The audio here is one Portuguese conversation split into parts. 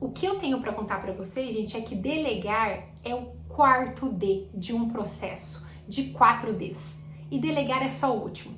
O que eu tenho para contar para vocês, gente, é que delegar é o quarto D de um processo de 4 Ds. E delegar é só o último.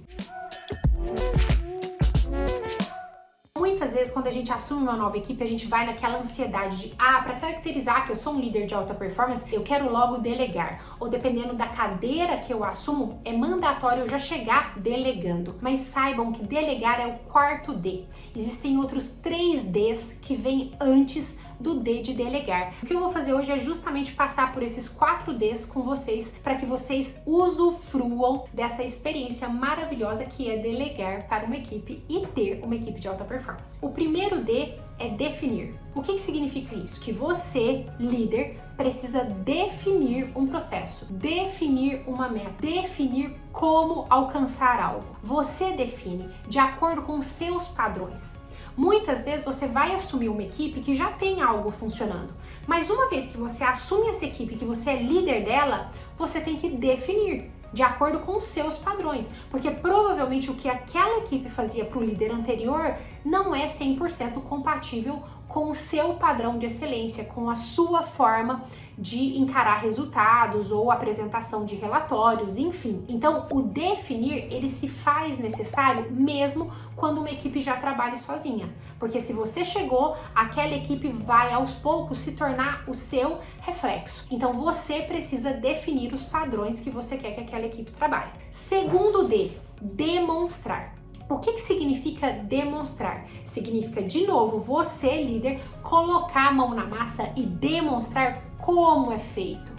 Muitas vezes, quando a gente assume uma nova equipe, a gente vai naquela ansiedade de para caracterizar que eu sou um líder de alta performance, eu quero logo delegar. Ou dependendo da cadeira que eu assumo, é mandatório eu já chegar delegando. Mas saibam que delegar é o quarto D. Existem outros 3 Ds que vêm antes do D de delegar. O que eu vou fazer hoje é justamente passar por esses 4 Ds com vocês, para que vocês usufruam dessa experiência maravilhosa que é delegar para uma equipe e ter uma equipe de alta performance. O primeiro D é definir. O que significa isso? Que você, líder, precisa definir um processo, definir uma meta, definir como alcançar algo. Você define de acordo com seus padrões. Muitas vezes você vai assumir uma equipe que já tem algo funcionando, mas uma vez que você assume essa equipe, que você é líder dela, você tem que definir de acordo com os seus padrões, porque provavelmente o que aquela equipe fazia para o líder anterior não é 100% compatível com o seu padrão de excelência, com a sua forma de encarar resultados ou apresentação de relatórios, enfim. Então, o definir, ele se faz necessário mesmo quando uma equipe já trabalha sozinha, porque se você chegou, aquela equipe vai aos poucos se tornar o seu reflexo. Então, você precisa definir os padrões que você quer que aquela equipe trabalhe. Segundo D, demonstrar. O que significa demonstrar? Significa, de novo, você, líder, colocar a mão na massa e demonstrar como é feito,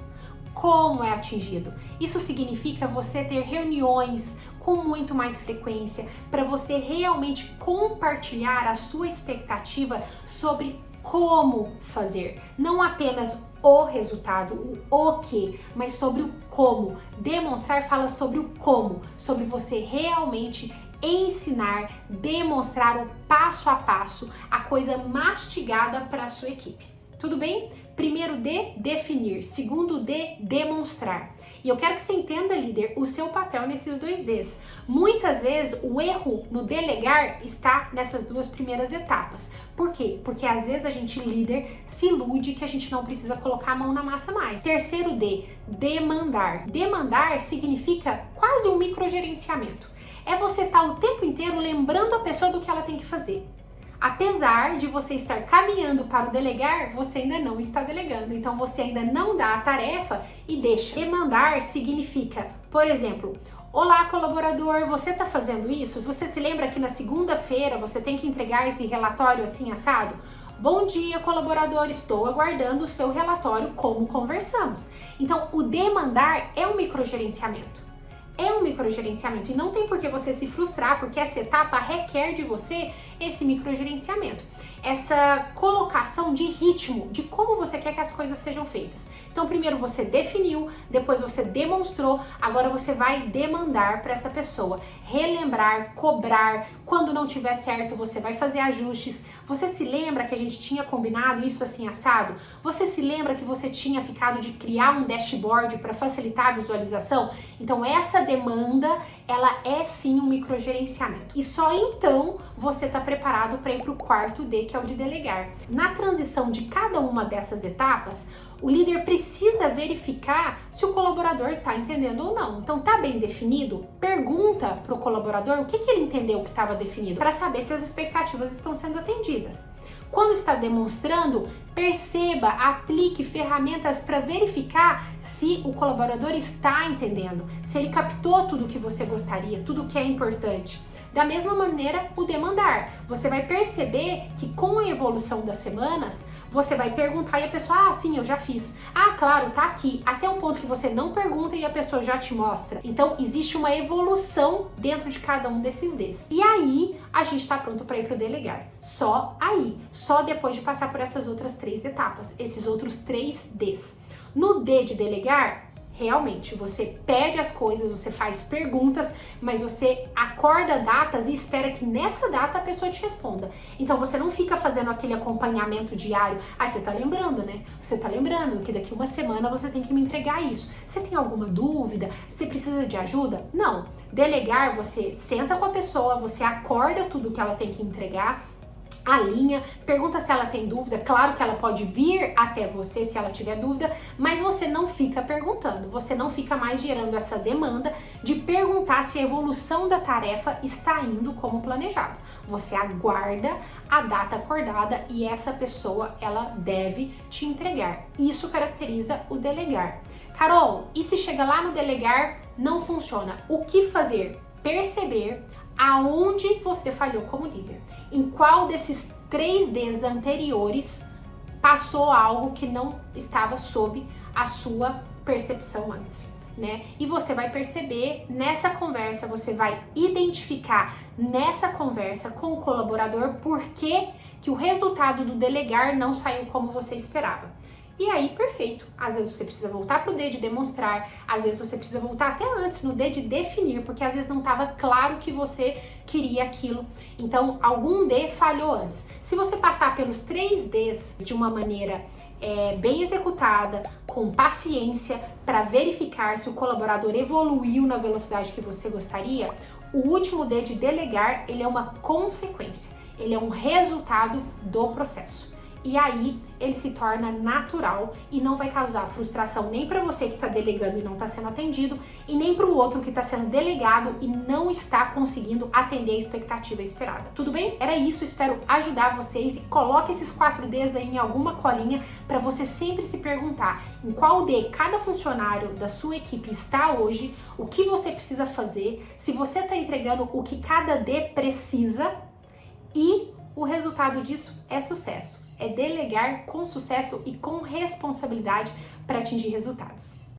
como é atingido. Isso significa você ter reuniões com muito mais frequência, para você realmente compartilhar a sua expectativa sobre como fazer. Não apenas o resultado, o que, mas sobre o como. Demonstrar fala sobre o como, sobre você realmente ensinar, demonstrar o passo a passo, a coisa mastigada para a sua equipe. Tudo bem? Primeiro D, definir. Segundo D, demonstrar. E eu quero que você entenda, líder, o seu papel nesses 2 Ds. Muitas vezes o erro no delegar está nessas 2 primeiras etapas. Por quê? Porque às vezes a gente, líder, se ilude que a gente não precisa colocar a mão na massa mais. Terceiro D, demandar. Demandar significa quase um microgerenciamento. É você estar o tempo inteiro lembrando a pessoa do que ela tem que fazer. Apesar de você estar caminhando para o delegar, você ainda não está delegando. Então, você ainda não dá a tarefa e deixa. Demandar significa, por exemplo, olá, colaborador, você está fazendo isso? Você se lembra que na segunda-feira você tem que entregar esse relatório assim assado? Bom dia, colaborador, estou aguardando o seu relatório como conversamos. Então, o demandar é um microgerenciamento. É um microgerenciamento e não tem por que você se frustrar, porque essa etapa requer de você esse microgerenciamento, essa colocação de ritmo, de como você quer que as coisas sejam feitas. Então, primeiro você definiu, depois você demonstrou, agora você vai demandar para essa pessoa, relembrar, cobrar, quando não tiver certo você vai fazer ajustes. Você se lembra que a gente tinha combinado isso assim assado? Você se lembra que você tinha ficado de criar um dashboard para facilitar a visualização? Então, essa demanda, ela é sim um microgerenciamento. E só então você está preparado para ir para o quarto D, que é o de delegar. Na transição de cada uma dessas etapas, o líder precisa verificar se o colaborador está entendendo ou não. Então, tá bem definido? Pergunta para o colaborador o que ele entendeu que estava definido, para saber se as expectativas estão sendo atendidas. Quando está demonstrando, perceba, aplique ferramentas para verificar se o colaborador está entendendo, se ele captou tudo o que você gostaria, tudo o que é importante. Da mesma maneira, o demandar. Você vai perceber que com a evolução das semanas, você vai perguntar e a pessoa, sim, eu já fiz. Claro, tá aqui. Até um ponto que você não pergunta e a pessoa já te mostra. Então, existe uma evolução dentro de cada um desses Ds. E aí, a gente tá pronto para ir pro delegar. Só aí. Só depois de passar por essas outras 3 etapas. Esses outros 3 Ds. No D de delegar, realmente, você pede as coisas, você faz perguntas, mas você acorda datas e espera que nessa data a pessoa te responda. Então você não fica fazendo aquele acompanhamento diário. Você tá lembrando, né? Você tá lembrando que daqui uma semana você tem que me entregar isso. Você tem alguma dúvida? Você precisa de ajuda? Não. Delegar, você senta com a pessoa, você acorda tudo que ela tem que entregar, alinha, pergunta se ela tem dúvida. Claro que ela pode vir até você se ela tiver dúvida, mas você não fica perguntando, você não fica mais gerando essa demanda de perguntar se a evolução da tarefa está indo como planejado. Você aguarda a data acordada e essa pessoa, ela deve te entregar. Isso caracteriza o delegar. Carol, e se chega lá no delegar, não funciona? O que fazer? Perceber aonde você falhou como líder. Em qual desses 3Ds anteriores passou algo que não estava sob a sua percepção antes, né? E você vai perceber nessa conversa, você vai identificar nessa conversa com o colaborador por que o resultado do delegar não saiu como você esperava. E aí, perfeito. Às vezes você precisa voltar pro D de demonstrar, às vezes você precisa voltar até antes no D de definir, porque às vezes não estava claro que você queria aquilo. Então, algum D falhou antes. Se você passar pelos 3Ds de uma maneira bem executada, com paciência, para verificar se o colaborador evoluiu na velocidade que você gostaria, o último D de delegar, ele é uma consequência, ele é um resultado do processo. E aí ele se torna natural e não vai causar frustração nem para você que está delegando e não está sendo atendido, e nem para o outro que está sendo delegado e não está conseguindo atender a expectativa esperada. Tudo bem? Era isso, espero ajudar vocês, e coloque esses 4Ds aí em alguma colinha para você sempre se perguntar em qual D cada funcionário da sua equipe está hoje, o que você precisa fazer, se você está entregando o que cada D precisa, e o resultado disso é sucesso. É delegar com sucesso e com responsabilidade para atingir resultados.